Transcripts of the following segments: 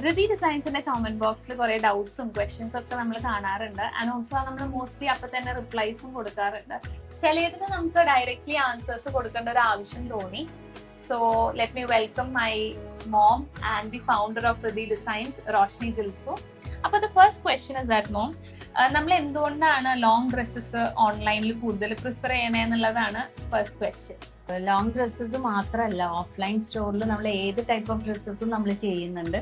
Riti ഡിസൈൻസിന്റെ comment ബോക്സിൽ കുറെ ഡൗട്ട്സും questions ഒക്കെ നമ്മൾ കാണാറുണ്ട്. ആൻഡ് ഓൾസോ നമ്മൾ മോസ്റ്റ്ലി അപ്പൊ തന്നെ റിപ്ലൈസും കൊടുക്കാറുണ്ട്. ചിലതിന് നമുക്ക് ഡയറക്ട്ലി ആൻസേഴ്സ് കൊടുക്കേണ്ട ഒരു ആവശ്യം തോന്നി. So let me welcome my mom and the founder of Riti designs, Roshni Jilsu. അപ്പൊ the first question is that mom, നമ്മൾ എന്തുകൊണ്ടാണ് ലോങ് ഡ്രസ്സസ് ഓൺലൈനിൽ കൂടുതൽ പ്രിഫർ ചെയ്യണേ എന്നുള്ളതാണ് ഫസ്റ്റ് ക്വസ്റ്റ്യൻ. ലോങ് ഡ്രസ്സസ് മാത്രമല്ല, ഓഫ്ലൈൻ സ്റ്റോറിൽ നമ്മൾ ഏത് ടൈപ്പ് ഓഫ് ഡ്രസ്സസും നമ്മൾ ചെയ്യുന്നുണ്ട്.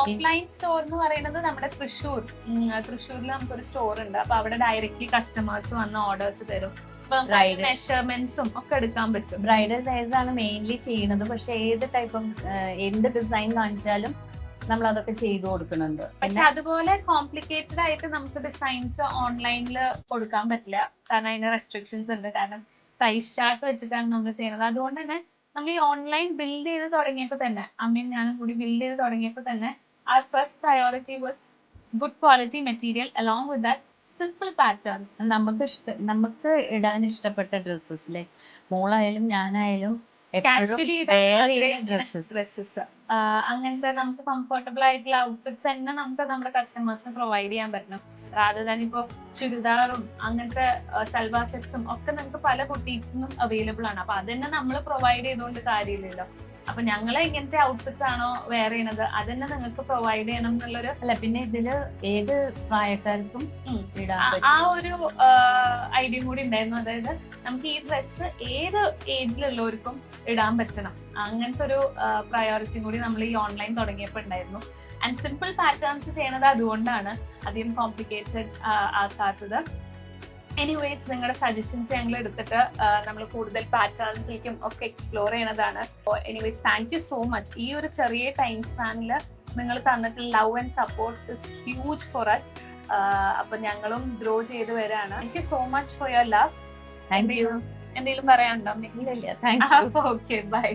ഓഫ്ലൈൻ സ്റ്റോർ എന്ന് പറയുന്നത് നമ്മുടെ തൃശ്ശൂരിൽ നമുക്കൊരു സ്റ്റോർ ഉണ്ട്. അപ്പൊ അവിടെ ഡയറക്ട്ലി കസ്റ്റമേഴ്സ് വന്ന് ഓർഡേഴ്സ് തരും. മെഷർമെന്റ്സും ഒക്കെ എടുക്കാൻ പറ്റും. ബ്രൈഡൽ വെയർസ് ആണ് മെയിൻലി ചെയ്യുന്നത്. പക്ഷെ ഏത് ടൈപ്പ് ഓഫ് എന്ത് ഡിസൈൻ കാണിച്ചാലും നമ്മൾ അതൊക്കെ ചെയ്തു കൊടുക്കുന്നുണ്ട്. പക്ഷെ അതുപോലെ കോംപ്ലിക്കേറ്റഡ് ആയിട്ട് നമുക്ക് ഡിസൈൻസ് ഓൺലൈനിൽ കൊടുക്കാൻ പറ്റില്ല. കാരണം അതിന് റെസ്ട്രിക്ഷൻസ് ഉണ്ട്. കാരണം സൈസ് ചാർട്ട് വെച്ചിട്ടാണ് നമ്മൾ ചെയ്യുന്നത്. അതുകൊണ്ട് തന്നെ നമ്മൾ ഈ ഓൺലൈൻ ബിൽഡ് ചെയ്ത് തുടങ്ങിയപ്പോൾ തന്നെ, അമ്മയും ഞാനും കൂടി ബിൽഡ് ചെയ്ത് തുടങ്ങിയപ്പോൾ തന്നെ our first priority was good quality material along with that simple patterns. നമുക്ക് ഇടാൻ ഇഷ്ടപ്പെട്ട ഡ്രസ്സസിലെ മോളായാലും ഞാനായാലും ഡ്രസ്സസ് അങ്ങനത്തെ നമുക്ക് കംഫർട്ടബിൾ ആയിട്ടുള്ള ഔട്ട്ഫിറ്റ്സ് തന്നെ നമുക്ക് നമ്മുടെ കസ്റ്റമേഴ്സിന് പ്രൊവൈഡ് ചെയ്യാൻ പറ്റണം. റാദർ ഇപ്പോ ചുരിദാറും അങ്ങനത്തെ സൽവാർ സെറ്റ്സും ഒക്കെ നമുക്ക് പല ബുട്ടീക്സിനും അവൈലബിൾ ആണ്. അപ്പൊ അതന്നെ നമ്മൾ പ്രൊവൈഡ് ചെയ്തുകൊണ്ട് കാര്യമില്ലല്ലോ. അപ്പൊ ഞങ്ങള് ഇങ്ങനത്തെ ഔട്ട്ഫിറ്റ്സ് ആണോ വെയർ ചെയ്യണത്, അതന്നെ നിങ്ങൾക്ക് പ്രൊവൈഡ് ചെയ്യണം എന്നുള്ളൊരു. അല്ല, പിന്നെ ഇതില് ഏത് പ്രായക്കാർക്കും ആ ഒരു ഐഡിയ കൂടി ഉണ്ടായിരുന്നു. അതായത് നമുക്ക് ഈ ഡ്രസ്സ് ഏത് ഏജിലുള്ളവർക്കും ഇടാൻ പറ്റണം, അങ്ങനത്തെ ഒരു പ്രയോറിറ്റി കൂടി നമ്മൾ ഈ ഓൺലൈൻ തുടങ്ങിയപ്പോൾ ഉണ്ടായിരുന്നു. ആൻഡ് സിമ്പിൾ പാറ്റേൺസ് ചെയ്യണത് അതുകൊണ്ടാണ്, അധികം കോംപ്ലിക്കേറ്റഡ് ആക്കാത്തത്. എനിവേസ് നിങ്ങളുടെ സജഷൻസ് ഞങ്ങൾ എടുത്തിട്ട് നമ്മൾ കൂടുതൽ പാറ്റേൺസിലേക്കും ഒക്കെ എക്സ്പ്ലോർ ചെയ്യണതാണ്. Anyways thank you so much. ഈ ഒരു ചെറിയ ടൈം സ്പാനിൽ നിങ്ങൾ തന്നിട്ടുള്ള love and support is huge for us. അപ്പൊ ഞങ്ങളും ഗ്രോ ചെയ്ത് വരാണ്. Thank you so much for your love. Thank you. എന്തെങ്കിലും പറയാനുണ്ടോ? ഇല്ല, താങ്ക് യു. Okay, by.